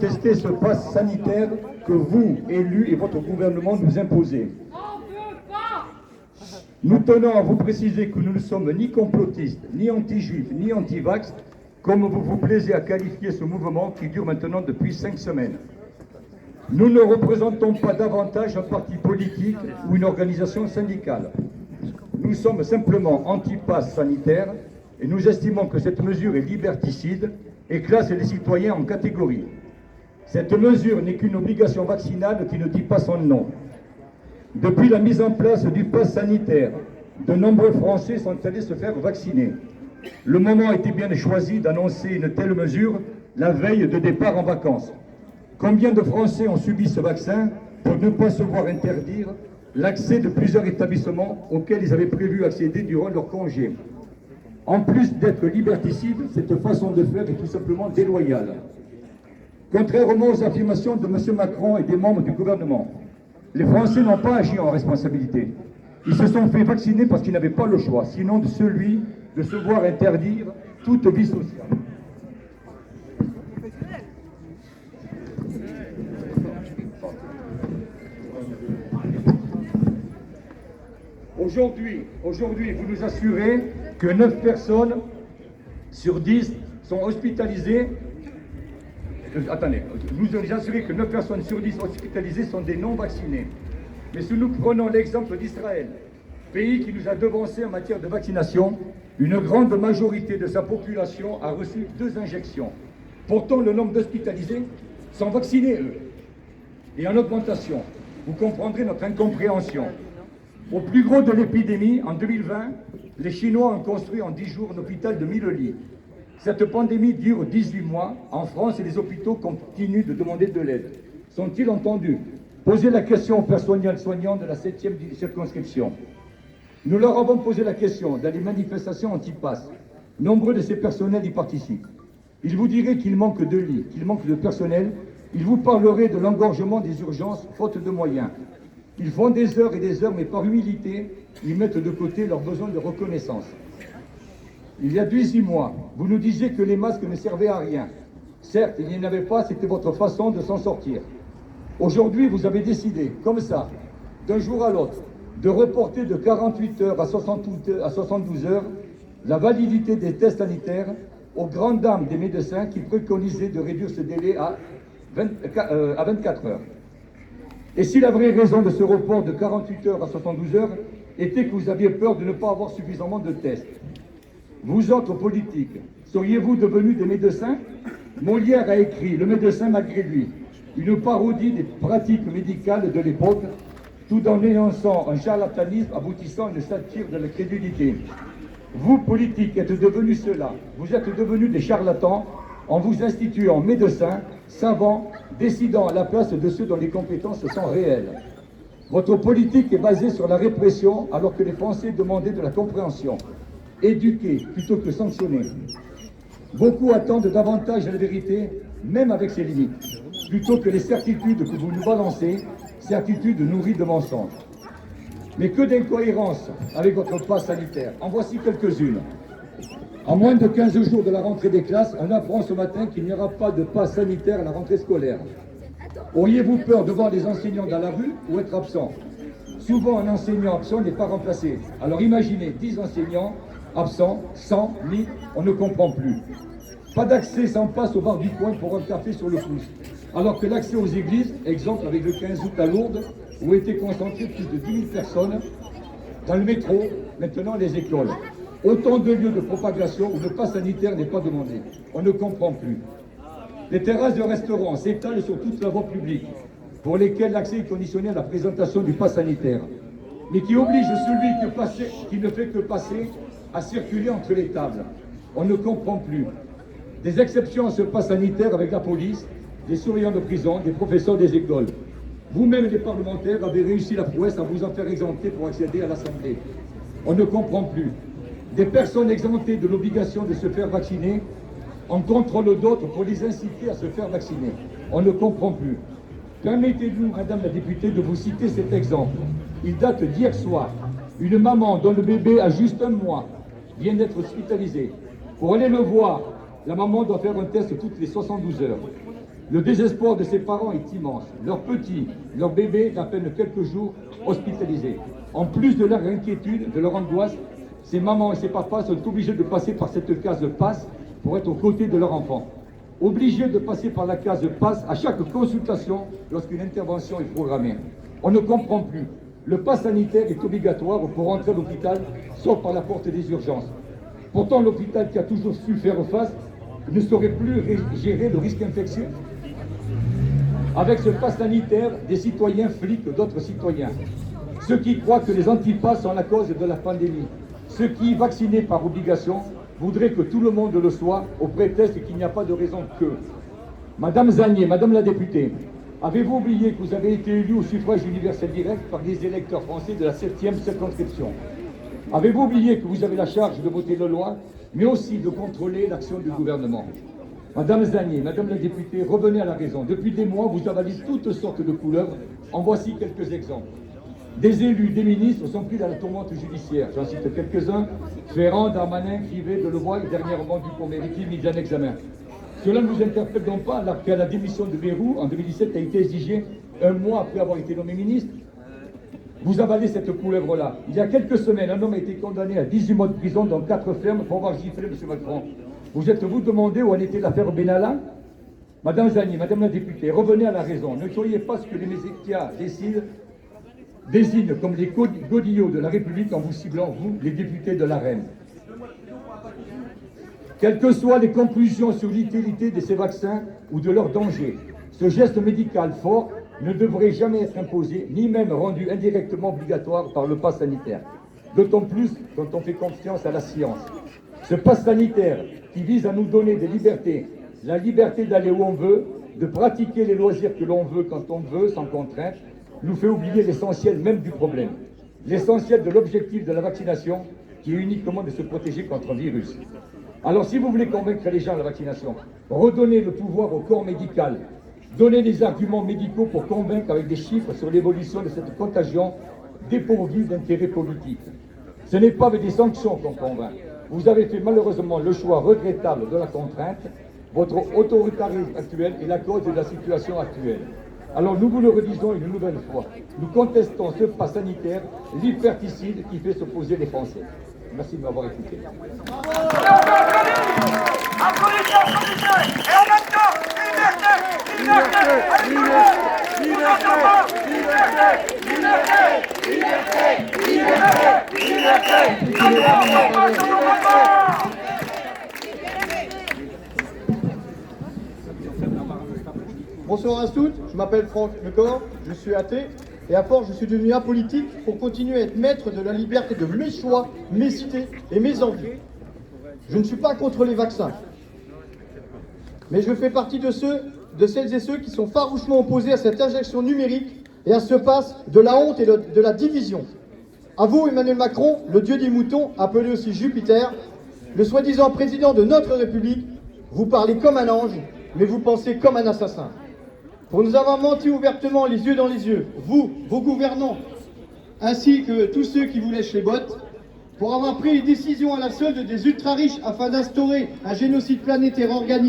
Tester ce pass sanitaire que vous, élus, et votre gouvernement nous imposez. Nous tenons à vous préciser que nous ne sommes ni complotistes, ni anti-juifs, ni anti-vax, comme vous vous plaisez à qualifier ce mouvement qui dure maintenant depuis 5 semaines. Nous ne représentons pas davantage un parti politique ou une organisation syndicale. Nous sommes simplement anti-pass sanitaire et nous estimons que cette mesure est liberticide et classe les citoyens en catégories. Cette mesure n'est qu'une obligation vaccinale qui ne dit pas son nom. Depuis la mise en place du pass sanitaire, de nombreux Français sont allés se faire vacciner. Le moment était bien choisi d'annoncer une telle mesure la veille de départ en vacances. Combien de Français ont subi ce vaccin pour ne pas se voir interdire l'accès de plusieurs établissements auxquels ils avaient prévu accéder durant leur congé? En plus d'être liberticide, cette façon de faire est tout simplement déloyale. Contrairement aux affirmations de M. Macron et des membres du gouvernement, les Français n'ont pas agi en responsabilité. Ils se sont fait vacciner parce qu'ils n'avaient pas le choix, sinon de celui de se voir interdire toute vie sociale. Aujourd'hui, vous nous assurez que 9 personnes sur 10 sont hospitalisées. Attendez, nous assurez que 9 personnes sur 10 hospitalisées sont des non-vaccinés. Mais si nous prenons l'exemple d'Israël, pays qui nous a devancés en matière de vaccination, une grande majorité de sa population a reçu 2 injections. Pourtant, le nombre d'hospitalisés sont vaccinés, eux, et en augmentation. Vous comprendrez notre incompréhension. Au plus gros de l'épidémie, en 2020, les Chinois ont construit en 10 jours un hôpital de 1000 lits. Cette pandémie dure 18 mois. En France, et les hôpitaux continuent de demander de l'aide. Sont-ils entendus? Posez la question au personnel soignant de la 7e circonscription. Nous leur avons posé la question dans les manifestations anti-pass. Nombreux de ces personnels y participent. Ils vous diraient qu'il manque de lits, qu'il manque de personnel. Ils vous parleraient de l'engorgement des urgences, faute de moyens. Ils font des heures et des heures, mais par humilité, ils mettent de côté leurs besoins de reconnaissance. Il y a 18 mois, vous nous disiez que les masques ne servaient à rien. Certes, il n'y en avait pas, c'était votre façon de s'en sortir. Aujourd'hui, vous avez décidé, comme ça, d'un jour à l'autre, de reporter de 48 heures à 72 heures la validité des tests sanitaires aux grandes dames des médecins qui préconisaient de réduire ce délai à 24 heures. Et si la vraie raison de ce report de 48 heures à 72 heures était que vous aviez peur de ne pas avoir suffisamment de tests, vous autres politiques, seriez-vous devenus des médecins? Molière a écrit « Le médecin malgré lui », une parodie des pratiques médicales de l'époque, tout en énonçant un charlatanisme aboutissant à une satire de la crédulité. Vous, politiques, êtes devenus cela. Vous êtes devenus des charlatans en vous instituant médecins, savants, décidant à la place de ceux dont les compétences sont réelles. Votre politique est basée sur la répression alors que les Français demandaient de la compréhension. Éduquer plutôt que sanctionner. Beaucoup attendent davantage la vérité, même avec ses limites, plutôt que les certitudes que vous nous balancez, certitudes nourries de mensonges. Mais que d'incohérences avec votre passe sanitaire. En voici quelques-unes. En moins de 15 jours de la rentrée des classes, on apprend ce matin qu'il n'y aura pas de passe sanitaire à la rentrée scolaire. Auriez-vous peur de voir les enseignants dans la rue ou être absents? Souvent, un enseignant absent n'est pas remplacé. Alors imaginez 10 enseignants absents, 100, 1000, on ne comprend plus. Pas d'accès sans passe au bar du coin pour un café sur le pouce. Alors que l'accès aux églises, exemple avec le 15 août à Lourdes, où étaient concentrées plus de 10 000 personnes, dans le métro, maintenant les écoles. Autant de lieux de propagation où le pass sanitaire n'est pas demandé. On ne comprend plus. Les terrasses de restaurants s'étalent sur toute la voie publique, pour lesquelles l'accès est conditionné à la présentation du pass sanitaire, mais qui oblige celui qui ne fait que passer à circuler entre les tables. On ne comprend plus. Des exceptions à ce pass sanitaire avec la police, des surveillants de prison, des professeurs des écoles. Vous-même, les parlementaires, avez réussi la prouesse à vous en faire exempter pour accéder à l'Assemblée. On ne comprend plus. Des personnes exemptées de l'obligation de se faire vacciner en contrôle d'autres pour les inciter à se faire vacciner. On ne comprend plus. Permettez-nous, Madame la députée, de vous citer cet exemple. Il date d'hier soir. Une maman dont le bébé a juste 1 mois vient d'être hospitalisée. Pour aller le voir, la maman doit faire un test toutes les 72 heures. Le désespoir de ces parents est immense. Leurs petits, leurs bébés d'à peine quelques jours hospitalisés. En plus de leur inquiétude, de leur angoisse, ces mamans et ces papas sont obligés de passer par cette case passe pour être aux côtés de leur enfant. Obligés de passer par la case passe à chaque consultation lorsqu'une intervention est programmée. On ne comprend plus. Le pass sanitaire est obligatoire pour rentrer à l'hôpital, sauf par la porte des urgences. Pourtant, l'hôpital qui a toujours su faire face ne saurait plus gérer le risque infectieux. Avec ce pass sanitaire, des citoyens fliquent d'autres citoyens. Ceux qui croient que les antipasses sont la cause de la pandémie. Ceux qui, vaccinés par obligation, voudraient que tout le monde le soit, au prétexte qu'il n'y a pas de raison que. Madame Zanier, Madame la députée, avez-vous oublié que vous avez été élu au suffrage universel direct par les électeurs français de la 7e circonscription? Avez-vous oublié que vous avez la charge de voter la loi, mais aussi de contrôler l'action du gouvernement? Madame Zanier, Madame la députée, revenez à la raison. Depuis des mois, vous avalez toutes sortes de couleuvres. En voici quelques exemples. Des élus, des ministres sont pris dans la tourmente judiciaire. J'en cite quelques-uns. Ferrand, Darmanin, Crivet, Delevoye et dernièrement Dupond-Moretti mis en examen. Cela ne vous interpelle donc pas alors qu'à la démission de Bayrou en 2017 a été exigée un mois après avoir été nommé ministre? Vous avalez cette couleuvre-là. Il y a quelques semaines, un homme a été condamné à 18 mois de prison dans 4 fermes pour avoir giflé M. Macron. Vous êtes-vous demandé où en était l'affaire Benalla? Madame Zanier, Madame la députée, revenez à la raison. Ne soyez pas ce que les médias désignent comme les godillots de la République en vous ciblant, vous, les députés de la Reine. Quelles que soient les conclusions sur l'utilité de ces vaccins ou de leur danger, ce geste médical fort ne devrait jamais être imposé, ni même rendu indirectement obligatoire par le pass sanitaire. D'autant plus quand on fait confiance à la science. Ce pass sanitaire qui vise à nous donner des libertés, la liberté d'aller où on veut, de pratiquer les loisirs que l'on veut quand on veut, sans contrainte, nous fait oublier l'essentiel même du problème. L'essentiel de l'objectif de la vaccination, qui est uniquement de se protéger contre un virus. Alors si vous voulez convaincre les gens de la vaccination, redonnez le pouvoir au corps médical, donnez des arguments médicaux pour convaincre avec des chiffres sur l'évolution de cette contagion dépourvue d'intérêt politique. Ce n'est pas avec des sanctions qu'on convainc. Vous avez fait malheureusement le choix regrettable de la contrainte. Votre autoritarisme actuel est la cause de la situation actuelle. Alors nous vous le redisons une nouvelle fois. Nous contestons ce pass sanitaire liberticide qui fait s'opposer les Français. Merci de m'avoir écouté. Et en même temps, Bonsoir à toutes, je m'appelle Franck Lecor, je suis athée et à force je suis devenu apolitique pour continuer à être maître de la liberté de mes choix, mes cités et mes envies. Je ne suis pas contre les vaccins, mais je fais partie de celles et ceux qui sont farouchement opposés à cette injection numérique et à ce pass de la honte et de la division. À vous, Emmanuel Macron, le dieu des moutons, appelé aussi Jupiter, le soi-disant président de notre République, vous parlez comme un ange, mais vous pensez comme un assassin. Pour nous avoir menti ouvertement les yeux dans les yeux, vous, vos gouvernants, ainsi que tous ceux qui vous lèchent les bottes, pour avoir pris les décisions à la solde des ultra-riches afin d'instaurer un génocide planétaire organisé